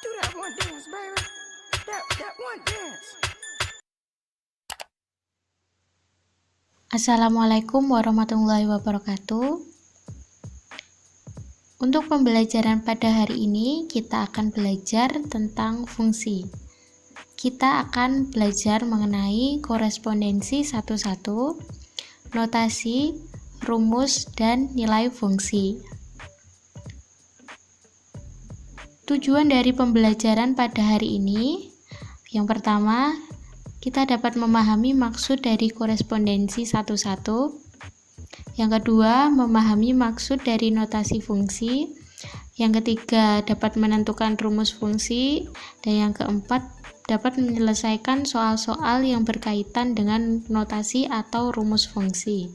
Do that one dance, baby. That one dance. Assalamualaikum warahmatullahi wabarakatuh. Untuk pembelajaran pada hari ini, kita akan belajar tentang fungsi. Kita akan belajar mengenai korespondensi satu-satu, notasi, rumus, dan nilai fungsi. Tujuan dari pembelajaran pada hari ini, yang pertama, kita dapat memahami maksud dari korespondensi satu-satu. Yang kedua, memahami maksud dari notasi fungsi. Yang ketiga, dapat menentukan rumus fungsi. Dan yang keempat, dapat menyelesaikan soal-soal yang berkaitan dengan notasi atau rumus fungsi.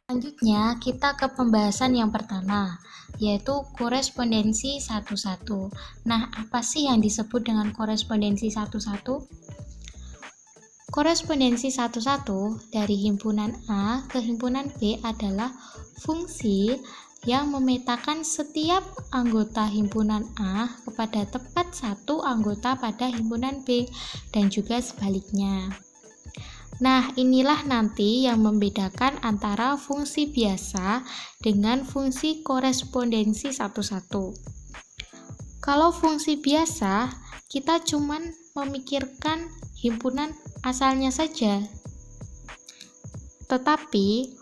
Selanjutnya, kita ke pembahasan yang pertama, yaitu korespondensi satu-satu. Nah, apa sih yang disebut dengan korespondensi satu-satu? Korespondensi satu-satu dari himpunan A ke himpunan B adalah fungsi yang memetakan setiap anggota himpunan A kepada tepat satu anggota pada himpunan B, dan juga sebaliknya. Nah, inilah nanti yang membedakan antara fungsi biasa dengan fungsi korespondensi satu-satu. Kalau fungsi biasa, kita cuman memikirkan himpunan asalnya saja. Tetapi,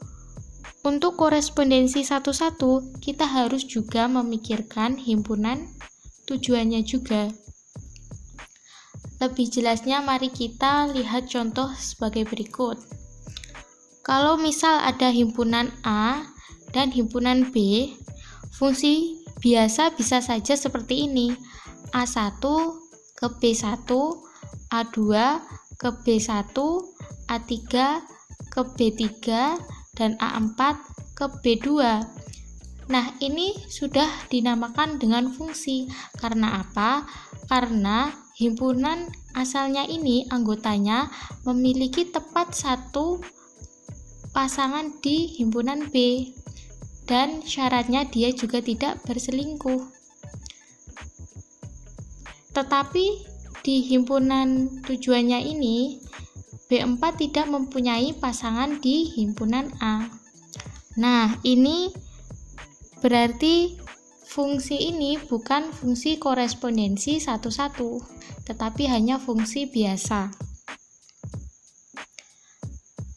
untuk korespondensi satu-satu, kita harus juga memikirkan himpunan tujuannya juga. Lebih jelasnya, mari kita lihat contoh sebagai berikut. Kalau misal ada himpunan A dan himpunan B, fungsi biasa bisa saja seperti ini. A1 ke B1, A2 ke B1, A3 ke B3, dan A4 ke B2. Nah, ini sudah dinamakan dengan fungsi. Karena apa? Karena himpunan asalnya ini anggotanya memiliki tepat satu pasangan di himpunan B, dan syaratnya dia juga tidak berselingkuh. Tetapi di himpunan tujuannya ini, B4 tidak mempunyai pasangan di himpunan A. Nah, ini berarti fungsi ini bukan fungsi korespondensi satu-satu, tetapi hanya fungsi biasa.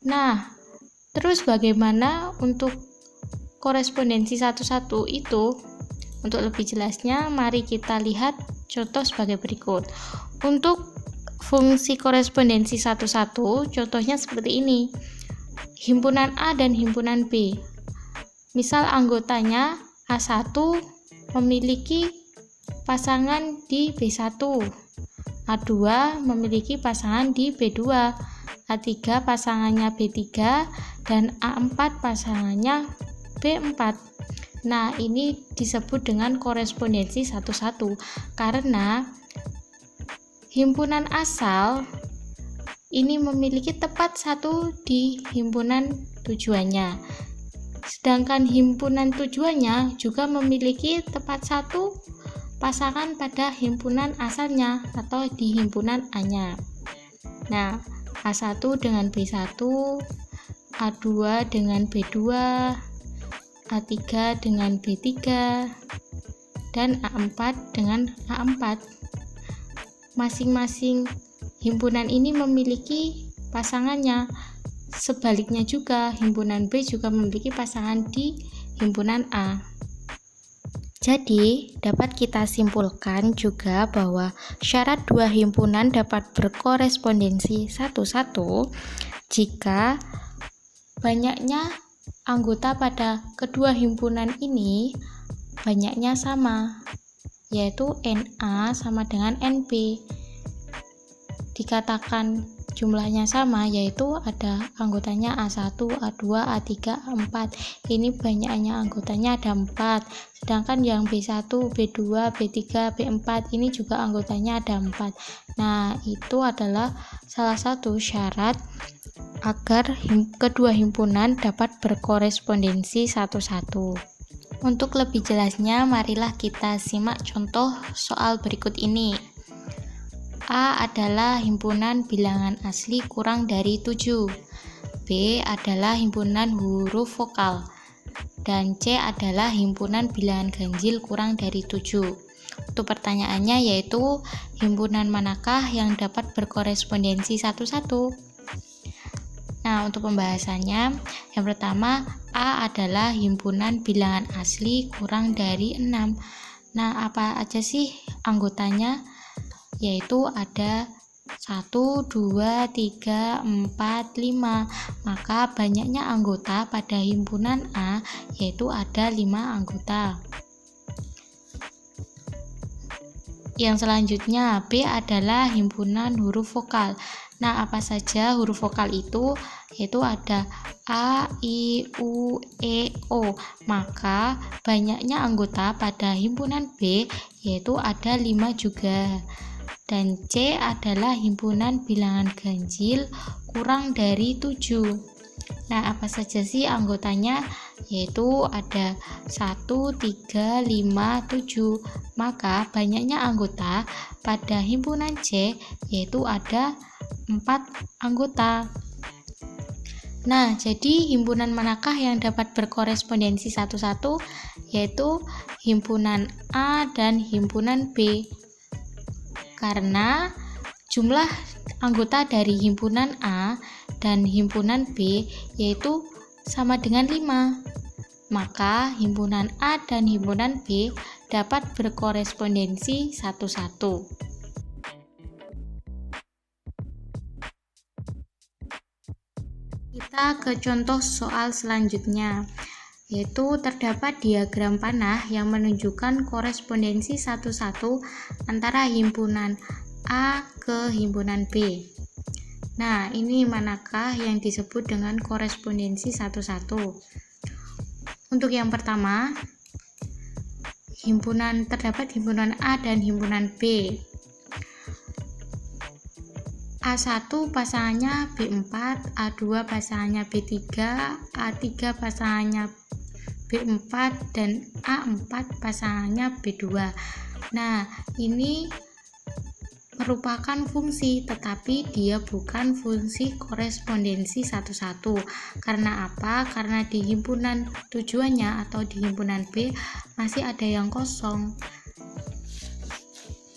Nah, terus bagaimana untuk korespondensi satu-satu itu? Untuk lebih jelasnya, mari kita lihat contoh sebagai berikut. Untuk fungsi korespondensi satu-satu, contohnya seperti ini. Himpunan A dan himpunan B. Misal anggotanya A1 memiliki pasangan di B1, A2 memiliki pasangan di B2, A3 pasangannya B3, dan A4 pasangannya B4. Nah, ini disebut dengan korespondensi satu-satu karena himpunan asal ini memiliki tepat satu di himpunan tujuannya. Sedangkan himpunan tujuannya juga memiliki tepat satu pasangan pada himpunan asalnya atau di himpunan A-nya. Nah, A1 dengan B1, A2 dengan B2, A3 dengan B3, dan A4 dengan A4. Masing-masing himpunan ini memiliki pasangannya. Sebaliknya juga, himpunan B juga memiliki pasangan di himpunan A. Jadi, dapat kita simpulkan juga bahwa syarat dua himpunan dapat berkorespondensi satu-satu jika banyaknya anggota pada kedua himpunan ini banyaknya sama, yaitu NA sama dengan NB. Dikatakan jumlahnya sama, yaitu ada anggotanya A1, A2, A3, A4. Ini banyaknya anggotanya ada 4. Sedangkan yang B1, B2, B3, B4 ini juga anggotanya ada 4. Nah, itu adalah salah satu syarat agar kedua himpunan dapat berkorespondensi satu-satu. Untuk lebih jelasnya, marilah kita simak contoh soal berikut ini. A adalah himpunan bilangan asli kurang dari 7. B adalah himpunan huruf vokal. Dan C adalah himpunan bilangan ganjil kurang dari 7. Untuk pertanyaannya yaitu, himpunan manakah yang dapat berkorespondensi satu-satu? Nah, untuk pembahasannya, yang pertama, A adalah himpunan bilangan asli kurang dari 6. Nah, apa aja sih anggotanya? Yaitu ada 1, 2, 3, 4, 5. Maka banyaknya anggota pada himpunan A yaitu ada 5 anggota. Yang selanjutnya, B adalah himpunan huruf vokal. Nah, apa saja huruf vokal itu? Yaitu ada A, I, U, E, O. Maka banyaknya anggota pada himpunan B yaitu ada 5 juga. Dan C adalah himpunan bilangan ganjil kurang dari 7. Nah, apa saja sih anggotanya? Yaitu ada 1, 3, 5, 7. Maka banyaknya anggota pada himpunan C yaitu ada 4 anggota. Nah, jadi himpunan manakah yang dapat berkorespondensi satu-satu? Yaitu himpunan A dan himpunan B. Karena jumlah anggota dari himpunan A dan himpunan B yaitu sama dengan 5. Maka himpunan A dan himpunan B dapat berkorespondensi satu-satu. Kita ke contoh soal selanjutnya, yaitu terdapat diagram panah yang menunjukkan korespondensi satu-satu antara himpunan A ke himpunan B. Nah, ini manakah yang disebut dengan korespondensi satu-satu? Untuk yang pertama, terdapat himpunan A dan himpunan B. A1 pasangannya B4, A2 pasangannya B3, A3 pasangannya B4, dan A4 pasangannya B2. Nah, ini merupakan fungsi, tetapi dia bukan fungsi korespondensi satu-satu. Karena apa? Karena di himpunan tujuannya atau di himpunan B masih ada yang kosong.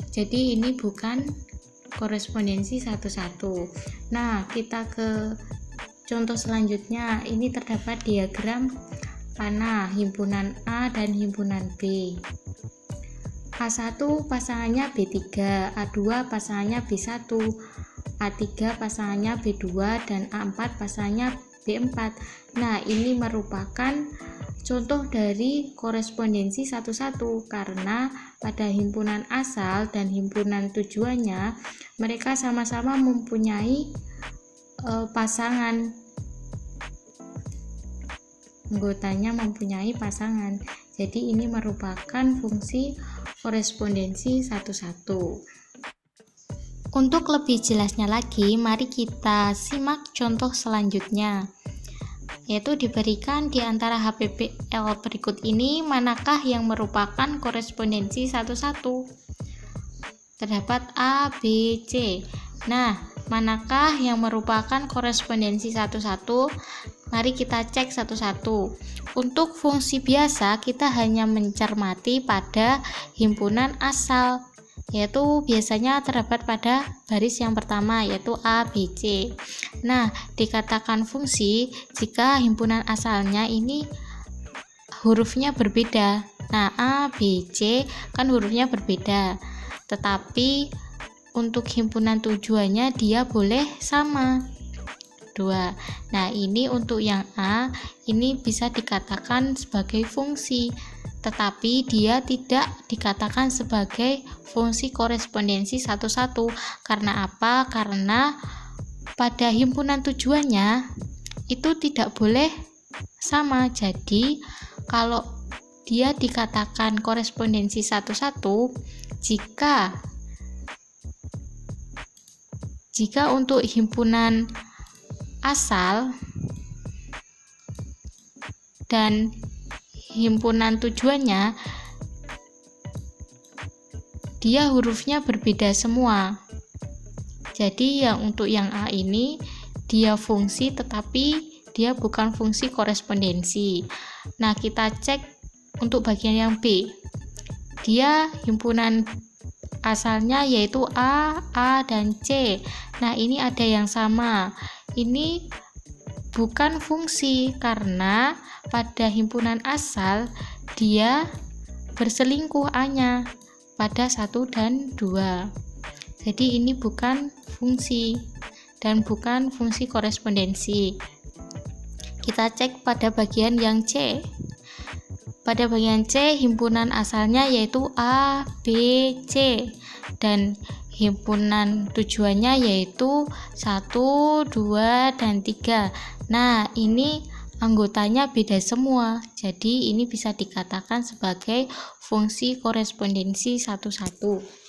Jadi ini bukan korespondensi satu-satu. Nah, kita ke contoh selanjutnya. Ini terdapat diagram panah himpunan A dan himpunan B. A1 pasangannya B3, A2 pasangannya B1, A3 pasangannya B2, dan A4 pasangannya B4. Nah, ini merupakan contoh dari korespondensi satu-satu karena pada himpunan asal dan himpunan tujuannya mereka sama-sama mempunyai pasangan. Anggotanya mempunyai pasangan. Jadi ini merupakan fungsi korespondensi satu-satu. Untuk lebih jelasnya lagi, mari kita simak contoh selanjutnya. Yaitu diberikan di antara HPPL berikut ini, manakah yang merupakan korespondensi satu-satu? Terdapat A, B, C. Nah, manakah yang merupakan korespondensi satu-satu? Mari kita cek satu-satu. Untuk fungsi biasa, kita hanya mencermati pada himpunan asal, yaitu biasanya terdapat pada baris yang pertama, yaitu A, B, C. Nah, dikatakan fungsi jika himpunan asalnya ini hurufnya berbeda. Nah, A, B, C kan hurufnya berbeda, tetapi untuk himpunan tujuannya dia boleh sama. 2. Nah, ini untuk yang A, ini bisa dikatakan sebagai fungsi, tetapi dia tidak dikatakan sebagai fungsi korespondensi satu-satu. Karena apa? Karena pada himpunan tujuannya itu tidak boleh sama. Jadi, kalau dia dikatakan korespondensi satu-satu jika untuk himpunan asal dan himpunan tujuannya, dia hurufnya berbeda semua. Jadi untuk yang A ini dia fungsi tetapi dia bukan fungsi korespondensi. Nah, kita cek untuk bagian yang B. Dia himpunan asalnya yaitu A, dan C. Nah, ini ada yang sama. Ini bukan fungsi karena pada himpunan asal dia berselingkuh A-nya pada 1 dan 2. Jadi ini bukan fungsi dan bukan fungsi korespondensi. Kita cek pada bagian yang C. Pada bagian C, himpunan asalnya yaitu A, B, C, dan himpunan tujuannya yaitu 1, 2, dan 3. Nah, ini anggotanya beda semua. Jadi ini bisa dikatakan sebagai fungsi korespondensi 1-1.